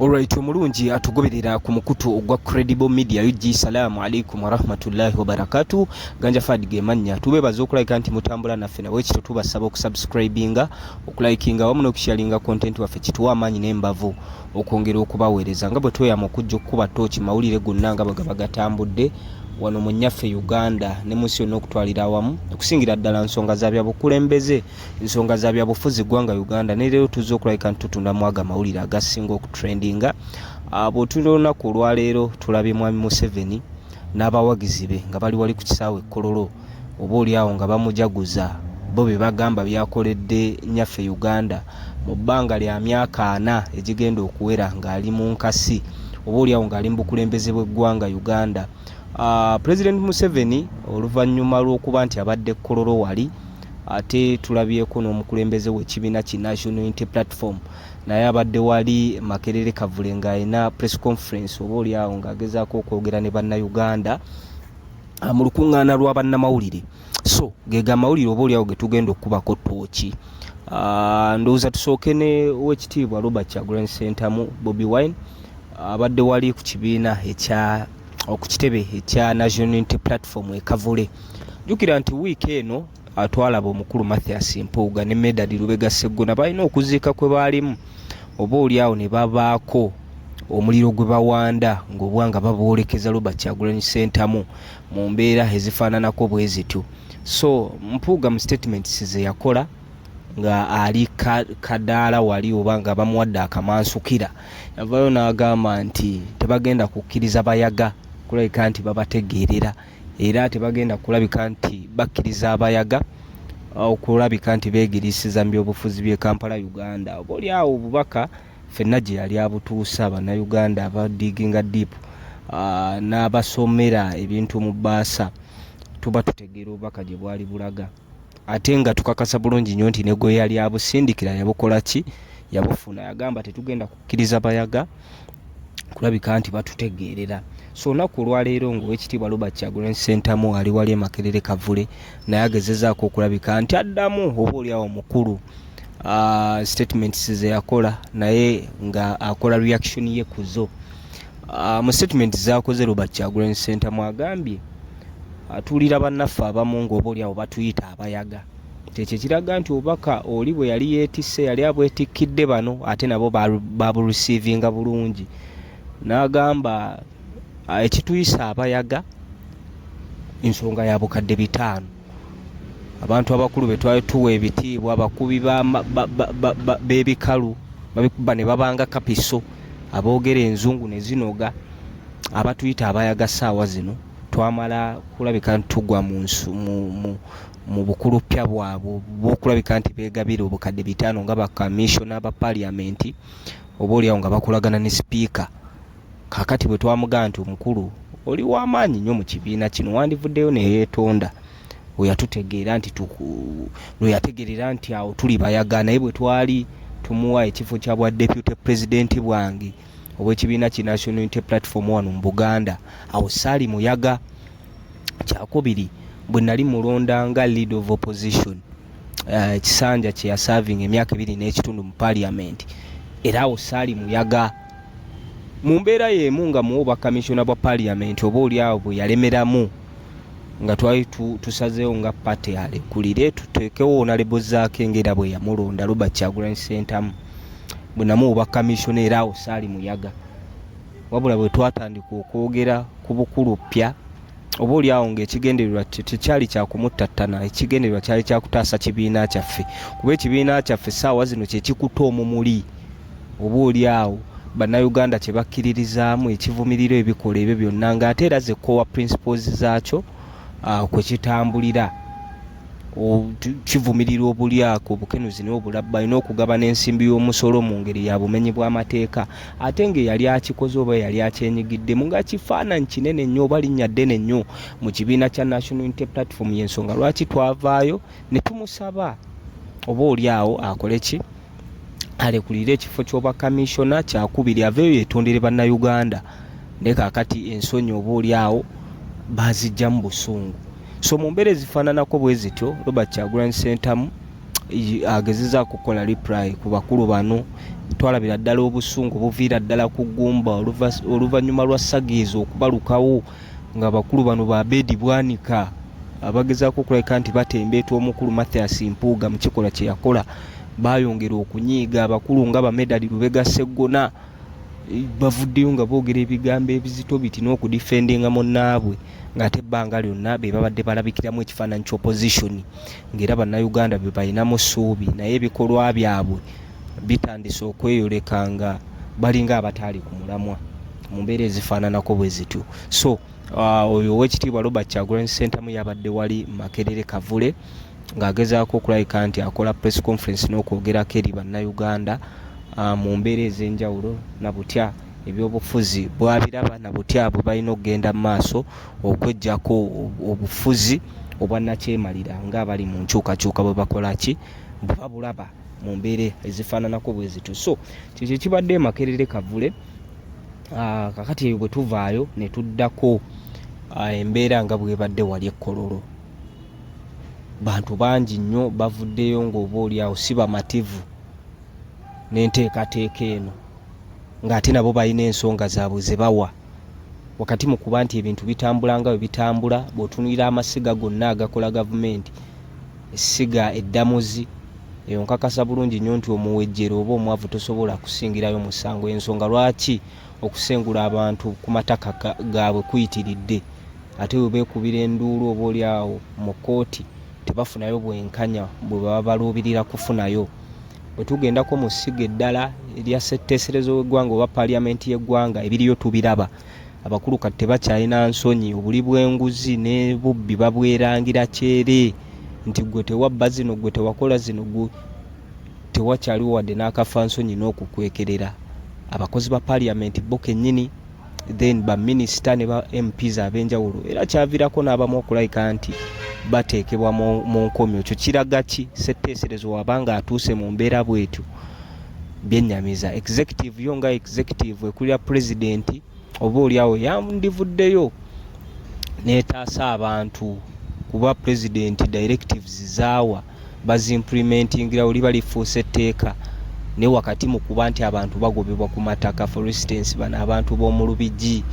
Alright, omulungi atugoberera ku mukutu ogwa Credible Media UG. Salamu alaikum warahmatullahi wabarakatuh. Ganja Fadige manya tubebaza okulika nti mutambula naffe nawe kito tubasaba okusubscribinga, okulikinga wamu n'okusharinga content waffe kituwa amanyi n'embavu okwongera okubaweereza nga bwe tweyama okujja okukuba tochi mawulire gonna nga bagatambudde wano mu nnyaffe Uganda ne munsi yonna okutwalira awamu okusingira ddala nsonga za byabukulembeze, ensonga za byabufuzi ggwanga Uganda. Ne leero tuzze okulabika nti tutunda mwaga mawulire agasinga okutrendinga. Bw'otunda olunaku olwaleero tulabye Mwami Museveni n'abawagizi be nga bali wali ku kisaawe Kololo, oba oliawo nga bamujaguza bo be bagamba byakoledde nnyaffe Uganda mu bbanga lya myaka 4 egigenda okuwera ng'ali mu nkasi, oba oliawo ng'ali mu bukulembeze bw'eggwanga Uganda. President Museveni oluvannyuma lw'okuba nti abadde Kololo wali, ate tulabyeko n'omukulembeze w'ekibiina ki National Unity Platform naye abadde wali Makerere Kavule ng'alina press conference oba oliawo ng'agezaako okwogera ne bannayuganda mu lukuŋŋaana lwa bannamawulire. So gega amawulire oba oliawo ge tugenda okukubako tooki. Ndowooza tusooke ne w'ekitiibwa Robert Kyagulanyi Ssentamu Bobi Wine abadde wali ku kibiina ku kitebe ekya National Unity Platform e Kavule. Jjukira nti wiiki eno twalaba omukulu Mathias Mpuuga ne Medadi Lubega Sseggona balina okuziika kwe baalimu oba oliawo ne babaako omuliro gwe bawanda ng'obwanga baboolekeza Robert Kyagulanyi Ssentamu mu mbeera ezifaananako bwe zityo. So Mpuuga mu statements ze yakola nga ali kadaala wali oba nga bamuwadde akamansukira, yavayo n'agamba nti tebagenda kukkiriza bayaga kulabika nti babategeerera, era tebagenda kulabika nti bakkiriza abayaga okulabika nti beegirisiza mu byobufuzi by'e Kampala Uganda. Oba oliawo obubaka ffenna gye yali abutuusa bannayuganda abadiginga deep n'abasomera ebintu mu bbaasa tuba tutegeera obubaka gye bwali bulaga, ate nga tukakasa bulungi nnyo nti ne gwe yali abusindikira yabukola ki, yabufuna. Yagamba tetugenda kukkiriza bayaga kulabika nti batutegeerera. So olunaku olwaleero ng'owekitiibwa Robert Kyagulanyi Ssentamu ali wali Makerere Kavule naye agezezaako okulabika nti addamu oba oliawo omukulu statements ze yakola naye nga akola reaction ye kuzo. Mu statements z'akoze Robert Kyagulanyi Ssentamu agambye atuulira bannaffe abamu ng'oba oliawo batuyita abayaga. Ekyo kiraga nti obubaka oli bwe yali yeetisse yali abwetikkidde bano ate nabo babureceivinga bulungi. N'agamba ekituyisa abayaga ensonga ya bukadde 5. Abantu abakulu be twali tuwa ebitiibwa abakubi b'ebikalu babikuba ne babanga kapiso, aboogera enzungu ne zinoga, abatuyita abayaga ssaawa zino twamala kulabika nti tugwa mu bukulupya bwabwe bw'okulabika nti beegabira obukadde 5 nga bakamishona ba parliament oba oliawo nga bakolagana ne sipiika. Kakati bwe twamugamba nti omukulu oli w'amaanyi nnyo mu kibiina kino, wandivuddeyo ne yeetonda weyatutegeera nti lweyategeerera nti awo tuli bayaga, naye bwe twali tumuwa ekifo kya bwa deputy president bwange obw'ekibiina ki National Unity Platform wano mu Buganda, awo saali muyaga. Kyakubiri bwe nali mulonda nga leader of opposition, ekisanja kye yaserving emyaka 2 n'ekitundu mu parliament, era awo saali muyaga. Mu mbeera y'emu nga muwoba kamishona bwa parliament oba oliawo bwe yalemeramu nga twali tusazeewo nga pate alekulire tuteekewo honorable zaake ng'era bwe yamulonda Robert Kyagulanyi Ssentamu bwe namuwoba kamishona, era awo saali muyaga. Wabula bwe twatandika okwogera ku bukulupya oba oliawo ng'ekigendererwa tekyali kya kumuttattana, ekigendererwa kyali kya kutaasa kibiina kyaffe, kuba ekibiina kyaffe ssaawa zino kye kikuta omumuli oba oliawo bannayuganda kye bakkiririzaamu ekivumirira ebikola ebyo byonna, ng'ate era ze core principles zaakyo kwe kitambulira kivumirira obulyako obukenuzi n'obulabba, alina okugabana ensimbi y'omusolo mu ngeri ya bumenyi bw'amateeka, ate ng'eyali akikoze oba yali akyenyigiddemu nga kifaananyi kinene nnyo oba linnya ddene nnyo mu kibiina kya National Unity Platform. Y'ensonga lwaki twavaayo ne tumusaba oba oliawo akole ki, alekulire ekifo ky'obwakamishona. Kyakubiri aveeyo yeetondere bannayuganda, naye kaakati ensonyi oba oliawo bazijja mu busungu. So mu mbeera ezifaananako bwe zityo Robert Kyagulanyi Ssentamu agezeza kukola reply ku bakulu bano. Twalabira ddala obusungu buviira ddala ku Gumba oluvannyuma lwa Sagizo okubalukawo nga bakulu bano ba Bedi Bwanika abagezaako okulabika nti batembeeta omukulu Mathias Mpuuga mu kikola kye yakola. Bayongera okunyiiga abakulu nga Bamedali Lubega Sseggona bavuddeyo nga boogera ebigambo ebizito biti n'okudifendinga munnaabwe ng'ate ebbanga lyonna be babadde balabikiramu ekifaananyi ky'opposition ng'era bannayuganda be balinamu ssuubi naye ebikolwa byabwe bitandise okweyoleka nga balinga abataali ku mulamwa mu mbeera ezifaananako bwe zityo. So oyo ow'ekitiibwa Robert Kyagulanyi Ssentamu yabadde wali Makerere Kavule ng'agezaako okulabika nti akola press conference n'okwogerako eri bannayuganda mu mbeera ez'enjawulo na butya ebyobufuzi bwabiraba na butya bwe balina okugenda mu maaso okweggyako obufuzi obwannakyemalira ng'abali mu nkyukakyuka bwe bakola ki bwe babulaba mu mbeera ezifaananako bwe zityo. So kikyo kibadde Makerere Kavule. Kakati eyo bwe tuvaayo ne tuddako embeera nga bwebadde wali e Kololo. Bantu bangi nnyo bavuddeyo ng'oba oliawo si bamativu n'enteekateeka eno ng'ate nabo balina ensonga zaabwe ze bawa wakati mu kuba nti ebintu bitambula nga bwe bitambula. Bw'otunuulira amasiga gonna agakola gavumenti, essiga eddamuzi eyo nkakasa bulungi nnyo nti omuwejjero oba omwavu tosobola kusingirayo musango. Ensonga lwaki okusengula abantu ku mataka gaabwe kuyitiridde ate bwe beekubira enduulu oba oliawo mu kooti tebafunayo bwenkanya bwe baba baluubirira kufunayo. Bwe tugendako mu ssiga eddala erya ssetteeserezo w'eggwanga oba paaliyamenti y'eggwanga ebiriyo tubiraba. Abakulu kati tebakyalina nsonyi, obuli bw'enguzi ne bubbi babwerangira kyere nti gwe tewabba zino, gwe tewakola zino, gwe tewakyaliwo wadde n'akafa nsonyi n'okukwekerera. Abakozi ba paaliyamenti bo kennyini, then baminisita ne ba MPs ab'enjawulo era kyaviirako n'abamu okulayika nti bateekebwa mu nkomyo. Kyo kiraga ki? Ssetteeserezo wabanga atuuse mu mbeera bwetyo byennyamiza. Executive yo nga executive ekulira pulezidenti oba oliawo yandivuddeyo neetaasa abantu kuba pulezidenti directives zaawa bazimplementingira oli balifuusa etteeka ne wakati mu kuba nti abantu bagobebwa ku mataka. For instance bano abantu b'omu Lubigi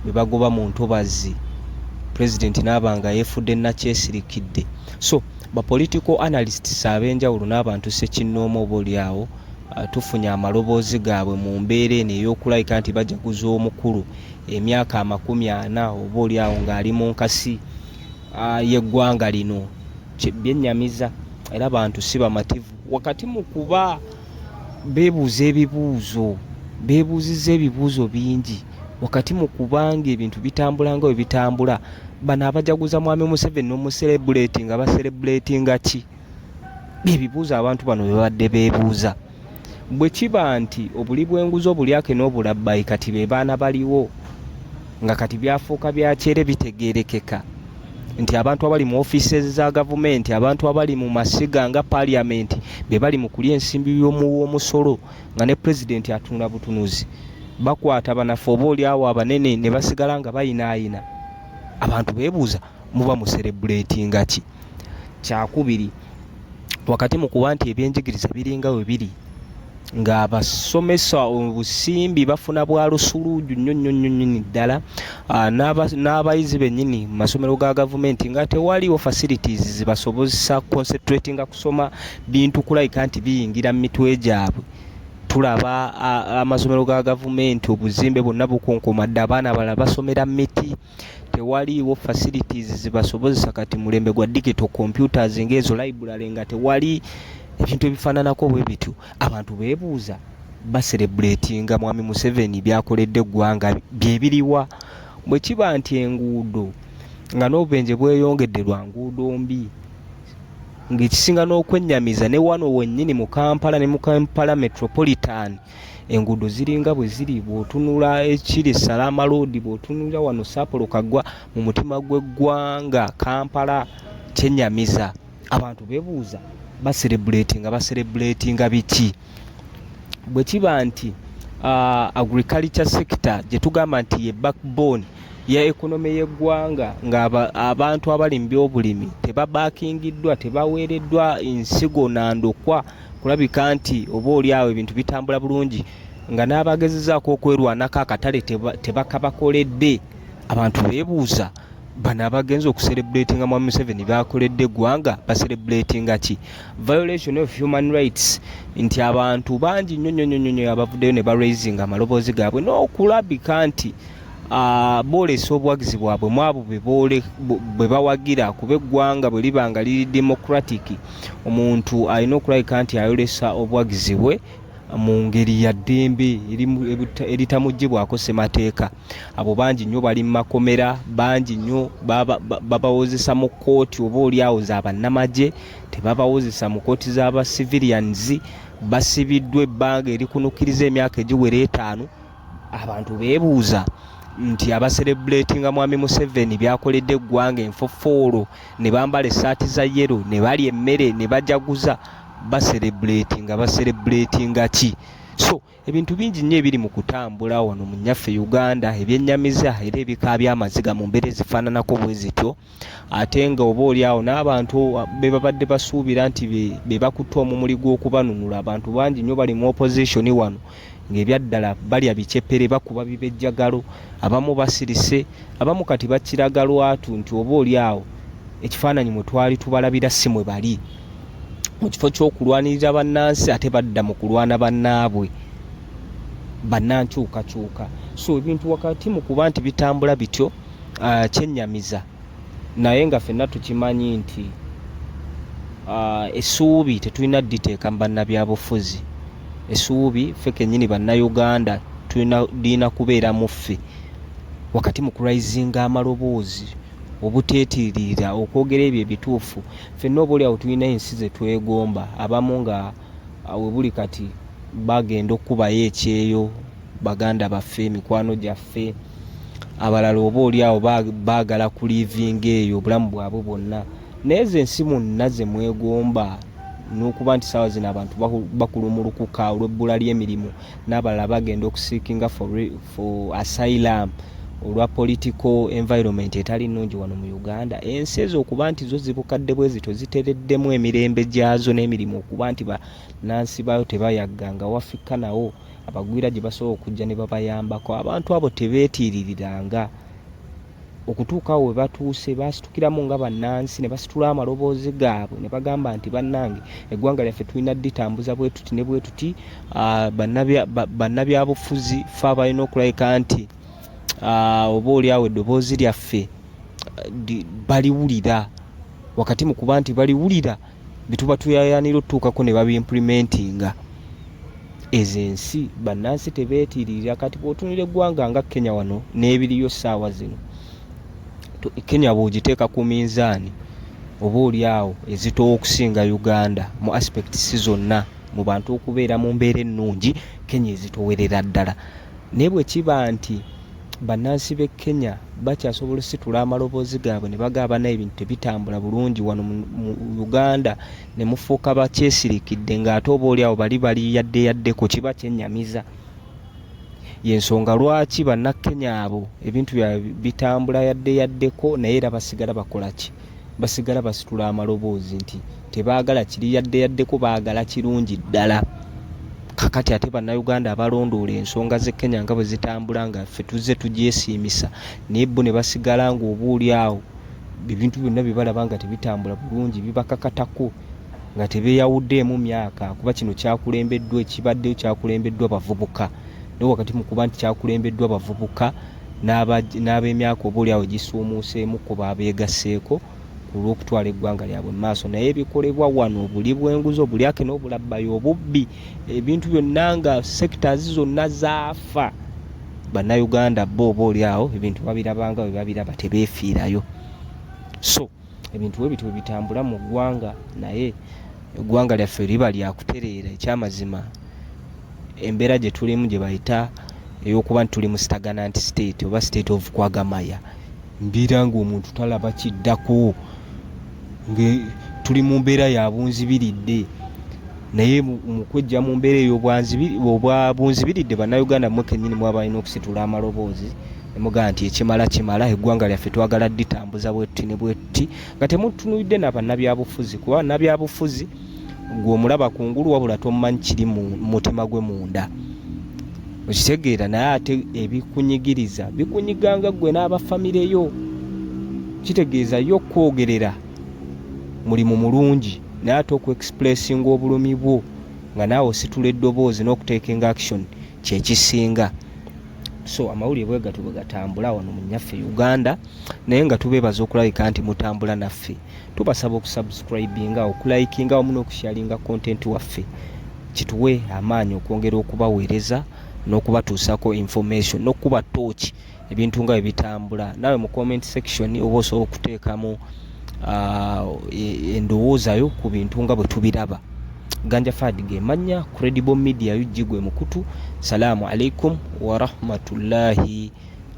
be bagoba mu ntobazi pulezidenti n'abanga yeefudde nakyesirikidde. So ba political analysts ab'enjawulo n'abantu ssekinnoomu oba oliawo tufunye amaloboozi gaabwe mu mbeera eno ey'okulayika nti bajaguza omukulu emyaka 40 oba oliawo ng'ali mu nkasi y'eggwanga lino. Byennyamiza era abantu si bamativu wakati mu kuba beebuuza ebibuuzo, beebuuzizza ebibuuzo bingi wakati mu kubanga ebintu bitambula nga bwe bitambula. Bano abajaguza mwami Museveni n'omuserebuleeti nga baserebuleetinga ki? Ebibuuzo abantu bano bye babadde beebuuza. Bwe kiba nti obuli bw'enguzi obulyake n'obulabbayi kati be baana baliwo nga kati byafuuka byakyere bitegeerekeka nti abantu abali mu ofiisi za gavumenti, abantu abali mu masiga nga paaliyamenti be bali mu kulya ensimbi y'omusolo nga ne pulezidenti atunula butunuzi, bakwata banafu oba oliawo abanene ne basigala nga bayinaayina. Abantu beebuuza muba muserebuleetinga ki? Kyakubiri wakati mu kuba nti ebyenjigiriza biringa we biri nga abasomesa obusimbi bafuna bwa lusuluuju nnyo ddala n'abayizi bennyini mu masomero ga gavumenti nga tewaliwo facilities zibasobozesa concentratinga kusoma bintu kulayika nti biyingira mu mitwe gyabwe. Tulaba amasomero ga gavumenti obuzimbe bwonna bukonkomadde, abaana balala basomera mu miti, tewaliwo facilities zibasobozesa kati mulembe gwa digital computers ng'ezo library nga tewali ebintu ebifaananako bwe bityo. Abantu beebuuza baserebuleetinga mwami Museveni byakoledde eggwanga bye biriwa? Bwe kiba nti enguudo nga n'obubenje bweyongedde lwa nguudo mbi ng'ekisinga n'okwennyamiza ne wano wennyini mu Kampala ne mu Kampala Metropolitan enguudo ziringa bwe ziri. Bw'otunula ekiri Salama Road, bw'otunula wano Sapolo Kaggwa mu mutima gw'eggwanga Kampala, kyennyamiza. Abantu beebuuza baserebuleetinga biki? Bwe kiba nti agriculture sector gye tugamba nti ye backbone ya ekonomi y'eggwanga ng'abantu abali mu byobulimi tebabaakingiddwa, tebaweereddwa ensigo nandokwa, kulabika nti oba oli awo ebintu bitambula bulungi, nga n'abagezezaako okwerwanako akatale tebakabakoledde. Abantu beebuuza, bano abagenza okucelebratinga Mwami Museveni bakoledde eggwanga bacelebratinga ki? Violation of human rights, nti abantu bangi nnyo abavuddeyo ne baraisinga amaloboozi gaabwe n'okulabika nti boolesa obuwagizi bwabwe mwabo bwe bawagira kuba eggwanga bwe liba nga liri democratic, omuntu alina okulabika nti ayolesa obuwagizi bwe mu ngeri ya ddembe eritamuggyibwako ssemateeka. Abo bangi nnyo bali mu makomera, bangi nnyo babawozesa mu kkooti, oba oli awo za bannamagye tebabawozesa mu kkooti z'aba civilians, basibiddwa ebbanga erikunukiriza emyaka egiwera 5. Abantu beebuuza nti abacelebratinga Mwami Museveni byakoledde eggwanga enfofoolo, ne bambala essaati za yero, ne balya emmere, ne bajaguza, bacelebratinga ki? So ebintu bingi nnyo ebiri mu kutambula wano mu nnyaffe Uganda, ebyennyamiza era ebika by'amaziga mu mbeera ezifaananako bwe zityo, ate nga oba oli awo n'abantu be babadde basuubira nti be bakutte omumuli gw'okubanunula. Abantu bangi nnyo bali mu opposition wano ng'ebyaddala balya biceppere, bakuba bibejjagalo, abamu basirise, abamu kati bakiraga lwatu nti oba oli awo ekifaananyi mwe twali tubalabira si mwe bali, mu kifo ky'okulwanirira bannansi ate badda mu kulwana bannaabwe, bannankyukakyuka. So ebintu wakati mu kuba nti bitambula bityo kyennyamiza, naye nga ffenna tukimanyi nti essuubi tetulina dditeeka mu bannabyabufuzi. Essuubi ffe kennyini bannayuganda tulina kubeera mu ffe wakati mu kuraisinga amaloboozi, obuteetiririra, okwogera ebyo ebituufu. Ffenna oba oli awo tulina ensi ze twegomba, abamu nga we buli kati bagenda okubayo ekyeyo baganda baffe, mikwano gyaffe, abalala oba oli awo baagala kulivinga eyo obulamu bwabwe bwonna. N'ezo ensi munna ze mwegomba, n'okuba nti saawa zino abantu bakulumulukuka olw'ebbula ly'emirimu, n'abalala bagenda okuseekinga for asylum olwa political environment etali nnungi wano mu Uganda. Ensi ezo okuba nti zo zibukadde bwe zito zitereddemu emirembe gyazo n'emirimu, okuba nti bannansi baayo tebayagganga, wafika nawo abagwira gye basobola okujja ne babayambako. Abantu abo tebeetiiririranga, okutuuka awo we batuuse basitukiramu nga bannansi, ne basitula amaloboozi gaabwe ne bagamba nti bannange eggwanga lyaffe tulina ditambuza bwe tuti ne bwe tuti. Bannabyabufuzi fe abalina okulabika nti oba oli awo eddoboozi lyaffe baliwulira, wakati mu kuba nti baliwulira bituba tuyayanira otutuukako ne babimplementinga. Ezo ensi bannansi tebeetiririra. Kati bw'otunira eggwanga nga Kenya wano n'ebiriyo ssaawa zino, Kenya bw'ogiteeka ku minzaani oba oli awo ezitowa okusinga Uganda mu aspects zonna, mu bantu okubeera mu mbeera ennungi, Kenya ezitowerera ddala. Naye bwe kiba nti bannansi b'e Kenya bakyasobola ositula amaloboozi gaabwe ne bagamba naye ebintu tebitambula bulungi wano mu Uganda, ne mufuuka bakyesirikidde, ng'ate oba oli awo bali yaddeyaddeko, kiba kyennyamiza. Y'ensonga lwaki bannakenya abo ebintu bitambula yaddeyaddeko, naye era basigala bakola ki? Basigala basitula amaloboozi nti tebaagala kiri yaddeyaddeko, baagala kirungi ddala. Kakati ate bannayuganda abalondoola ensonga z'e Kenya nga bwe zitambula nga ffe tuzze tugyesiimisa, naye bo ne basigala nga oba oli awo ebintu byonna bye balaba nga tebitambula bulungi bibakakatako, nga tebeeyawuddeemu myaka, kuba kino kyakulembeddwa, ekibaddeyo kyakulembeddwa bavubuka. Naye wakati mu kuba nti kyakulembeddwa bavubuka n'ab'emyaka oba oli awo gisuumuuseemu ku baabeegasseeko ku lw'okutwala eggwanga lyabwe mu maaso. Naye ebikolebwa wano, buli bw'enguzi, obulyake n'obulabbayo, obubbi, ebintu byonna nga sectors zonna zaafa, bannayuganda bo oba oli awo ebintu babirabanga bwe babiraba tebeefiirayo. So ebintu bwe bityo bwe bitambula mu ggwanga, naye eggwanga lyaffe liba lyakutereera. Ekyamazima embeera gye tulimu gye bayita ey'okuba nti tuli mu stagnant state oba state of kwagamaya, mbeera ng'omuntu talaba kiddako, tuli mu mbeera ya bunzibiridde. Naye mu kwejja mu mbeera ey'obwa bunzibiridde, bannayuganda mmwe kennyini mwe balina okusitula amaloboozi emugaa nti ekimala eggwanga lyaffe twagala ditambuza bwetti ne bwetti nga temutunuulidde n'abannabyabufuzi kuba nabyabufuzi gwe omulaba kungulu wabula tomumanyi kiri mu mutima gwe munda okitegeera naye ate ebikunyigiriza bikunyiganga gwe n'abafamireyo kitegeeza yo okwogerera mulimu mulungi naye ate okuexpressinga obulumi bwo nga naawe ositula eddoboozi n'okuteekenga action kyekisinga. So amawulire bwe gatyo bwe gatambula wano mu nnyaffe Uganda naye nga tubeebaza okulabika nti mutambula naffe. Tubasaba okusubscribinga, okulayikinga wamu n'okusharinga content waffe kituwe amaanyi okwongera okubaweereza n'okubatuusako information n'okuba torch ebintu nga ebitambula. Nawe mu comment section oba osobola okuteekamu endowooza yo ku bintu nga bwe tubiraba. Ganja Fadi ge manya Credible Media yujjigwe mukutu. Salamu alaikum wa rahmatullahi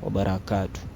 wa barakatuh.